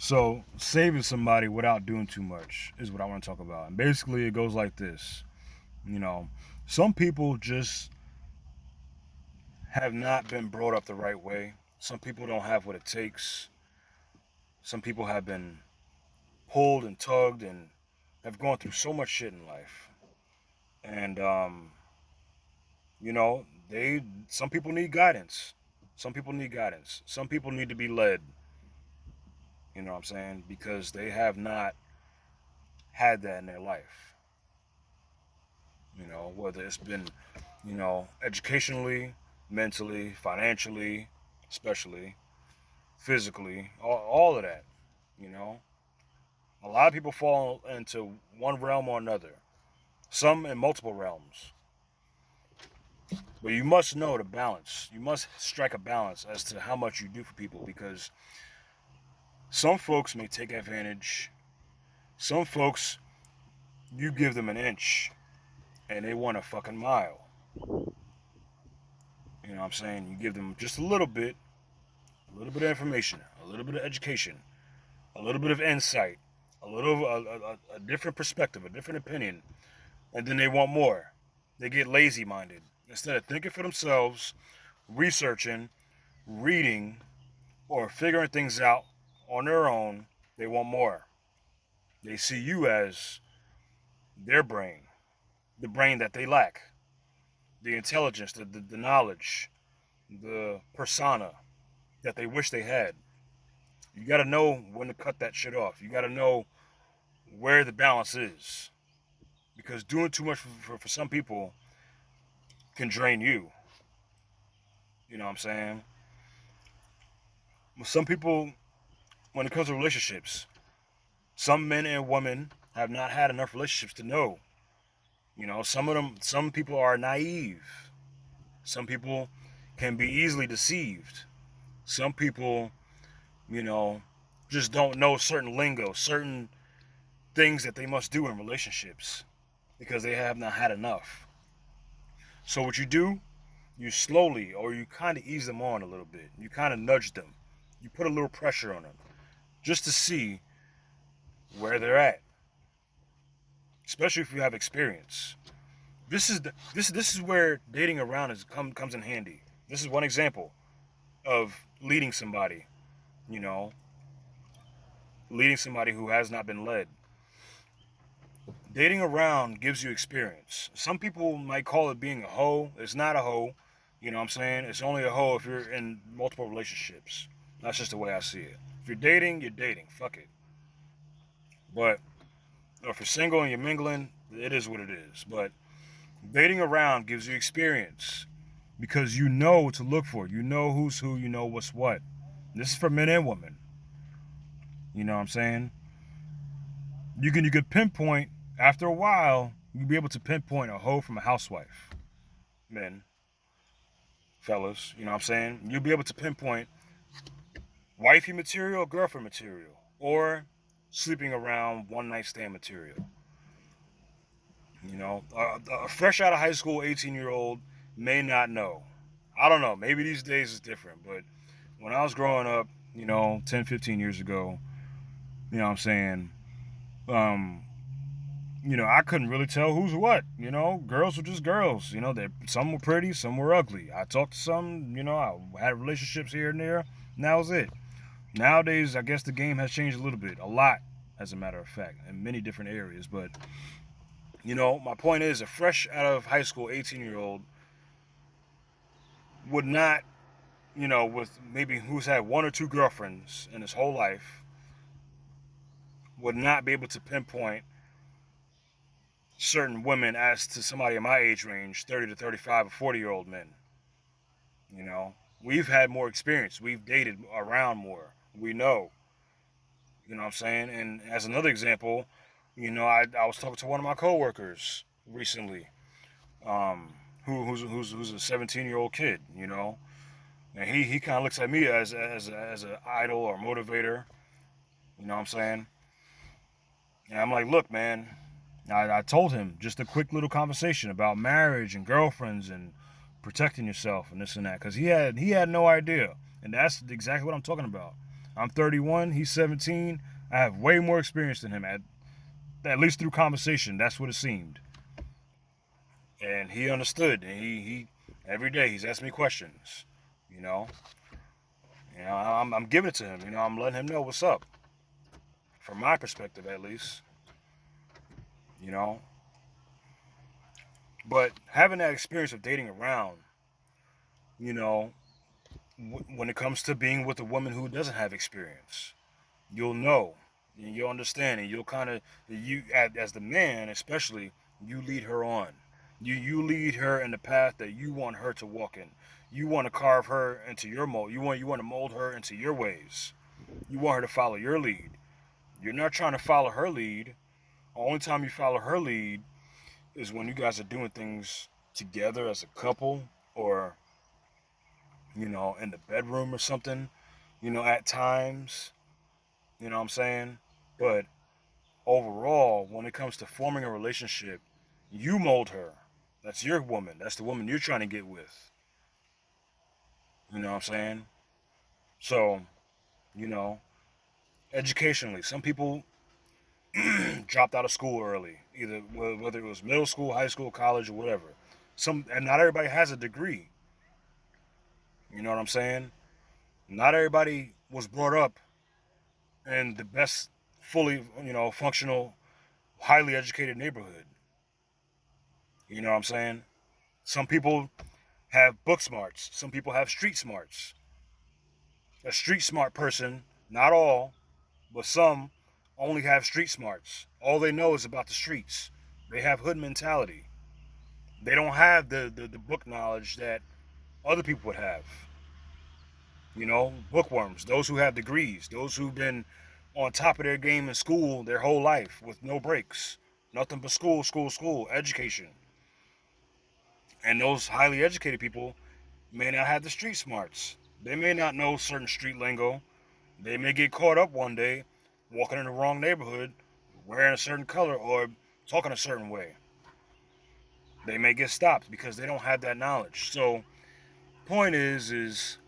So, saving somebody without doing too much is what I want to talk about. And basically, it goes like this. You know, some people just have not been brought up the right way. Some people don't have what it takes. Some people have been pulled and tugged and have gone through so much shit in life. And, some people need guidance. Some people need guidance. Some people need to be led. You know what I'm saying? Because they have not had that in their life. Whether it's been, educationally, mentally, financially, especially, physically, all of that, you know. A lot of people fall into one realm or another, some in multiple realms. But you must know the balance. You must strike a balance as to how much you do for people because some folks may take advantage. Some folks, you give them an inch and they want a fucking mile. You know what I'm saying? You give them just a little bit of information, a little bit of education, a little bit of insight, a different perspective, a different opinion, and then they want more. They get lazy minded. Instead of thinking for themselves, researching, reading, or figuring things out on their own, they want more. They see you as their brain, the brain that they lack, the intelligence, the knowledge, the persona that they wish they had. You got to know when to cut that shit off. You got to know where the balance is. Because doing too much for some people can drain you. You know what I'm saying? Some people, when it comes to relationships, some men and women have not had enough relationships to know. Some people are naive. Some people can be easily deceived. Some people, you know, just don't know certain lingo, certain things that they must do in relationships because they have not had enough. So what you do, you slowly or you kind of ease them on a little bit. You kind of nudge them. You put a little pressure on them just to see where they're at, especially if you have experience. This is where dating around comes in handy. This is one example of leading somebody, you know, leading somebody who has not been led. Dating around gives you experience. Some people might call it being a hoe. It's not a hoe. You know what I'm saying? It's only a hoe if you're in multiple relationships. That's just the way I see it. If you're dating, you're dating. Fuck it. But if you're single and you're mingling, it is what it is. But dating around gives you experience because you know what to look for. You know who's who. You know what's what. This is for men and women. You know what I'm saying? You could pinpoint after a while. You'll be able to pinpoint a hoe from a housewife. Men, fellas, you know what I'm saying? You'll be able to pinpoint wifey material, girlfriend material, or sleeping around one night stand material. A fresh out of high school 18-year-old may not know. I don't know. Maybe these days it's different, but when I was growing up, 10, 15 years ago, you know what I'm saying? Um, I couldn't really tell who's what. Girls were just girls. Some were pretty, some were ugly. I talked to some, I had relationships here and there, and that was it. Nowadays, I guess the game has changed a little bit, a lot, as a matter of fact, in many different areas. But, my point is a fresh out of high school 18-year-old would not, with maybe who's had one or two girlfriends in his whole life, would not be able to pinpoint certain women as to somebody in my age range, 30 to 35 or 40-year-old men. You know, we've had more experience. We've dated around more. We know. You know what I'm saying? And as another example, I was talking to one of my coworkers recently, who's a 17-year-old kid, and he kind of looks at me as an idol or motivator. You know what I'm saying? And I'm like, look, man, I told him just a quick little conversation about marriage and girlfriends and protecting yourself and this and that because he had no idea, and that's exactly what I'm talking about. I'm 31. He's 17. I have way more experience than him, at least through conversation. That's what it seemed. And he understood. And he every day he's asking me questions. You know, I'm giving it to him. I'm letting him know what's up. From my perspective, at least. You know, but having that experience of dating around, you know, when it comes to being with a woman who doesn't have experience, you'll know, and you'll understand, and you'll kind of, as the man especially, you lead her on. You lead her in the path that you want her to walk in. You want to carve her into your mold. You want to mold her into your ways. You want her to follow your lead. You're not trying to follow her lead. The only time you follow her lead is when you guys are doing things together as a couple, or in the bedroom or something, at times, you know what I'm saying? But overall, when it comes to forming a relationship, you mold her. That's your woman. That's the woman you're trying to get with. You know what I'm saying? So, you know, educationally, some people dropped out of school early, either whether it was middle school, high school, college, or whatever. And not everybody has a degree. You know what I'm saying? Not everybody was brought up in the best, fully, functional, highly educated neighborhood. You know what I'm saying? Some people have book smarts. Some people have street smarts. A street smart person, not all, but some only have street smarts. All they know is about the streets. They have hood mentality. They don't have the book knowledge that other people would have. Bookworms, those who have degrees, those who've been on top of their game in school their whole life with no breaks. Nothing but school, school, school, education. And those highly educated people may not have the street smarts. They may not know certain street lingo. They may get caught up one day walking in the wrong neighborhood, wearing a certain color or talking a certain way. They may get stopped because they don't have that knowledge. So, point is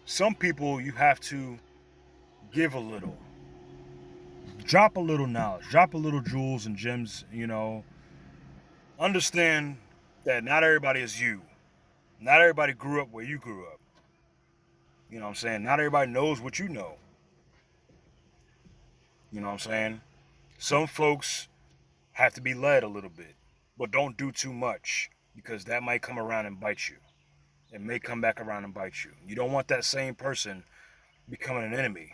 some people you have to give a little. Drop a little knowledge, drop a little jewels and gems, Understand that not everybody is you. Not everybody grew up where you grew up. You know what I'm saying? Not everybody knows what you know. You know what I'm saying? Some folks have to be led a little bit, but don't do too much because that might come around and bite you. It may come back around and bite you. You don't want that same person becoming an enemy.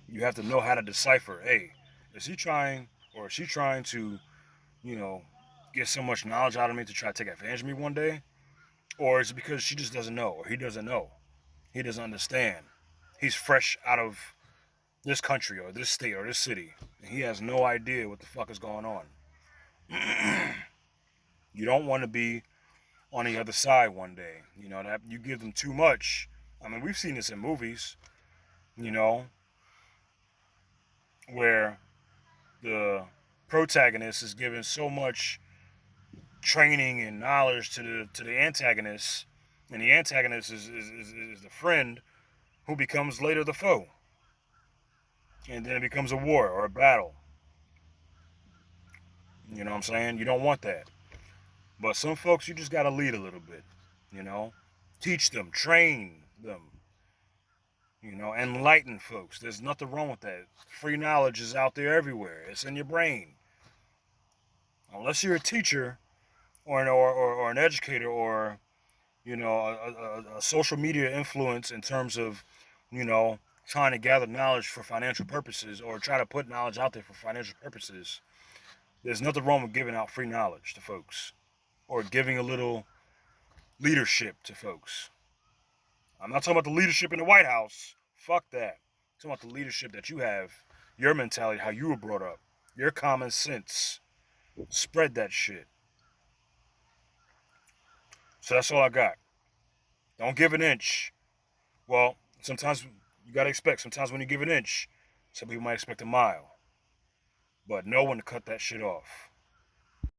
You have to know how to decipher, hey, is he trying or is she trying to, you know, get so much knowledge out of me to try to take advantage of me one day? Or is it because she just doesn't know or he doesn't know? He doesn't understand. He's fresh out of this country or this state or this city. And he has no idea what the fuck is going on. You don't want to be on the other side one day. That you give them too much. I mean, we've seen this in movies, you know, where the protagonist is given so much training and knowledge to the antagonist, and the antagonist is the friend who becomes later the foe. And then it becomes a war or a battle. You know what I'm saying? You don't want that. But some folks, you just got to lead a little bit, Teach them, train them, enlighten folks. There's nothing wrong with that. Free knowledge is out there everywhere. It's in your brain. Unless you're a teacher or an educator or, a social media influence in terms of, trying to gather knowledge for financial purposes or try to put knowledge out there for financial purposes, there's nothing wrong with giving out free knowledge to folks or giving a little leadership to folks. I'm not talking about the leadership in the White House. Fuck that. I'm talking about the leadership that you have, your mentality, how you were brought up, your common sense. Spread that shit. So that's all I got. Don't give an inch. Well, sometimes you gotta expect. Sometimes when you give an inch, some people might expect a mile. But know when to cut that shit off.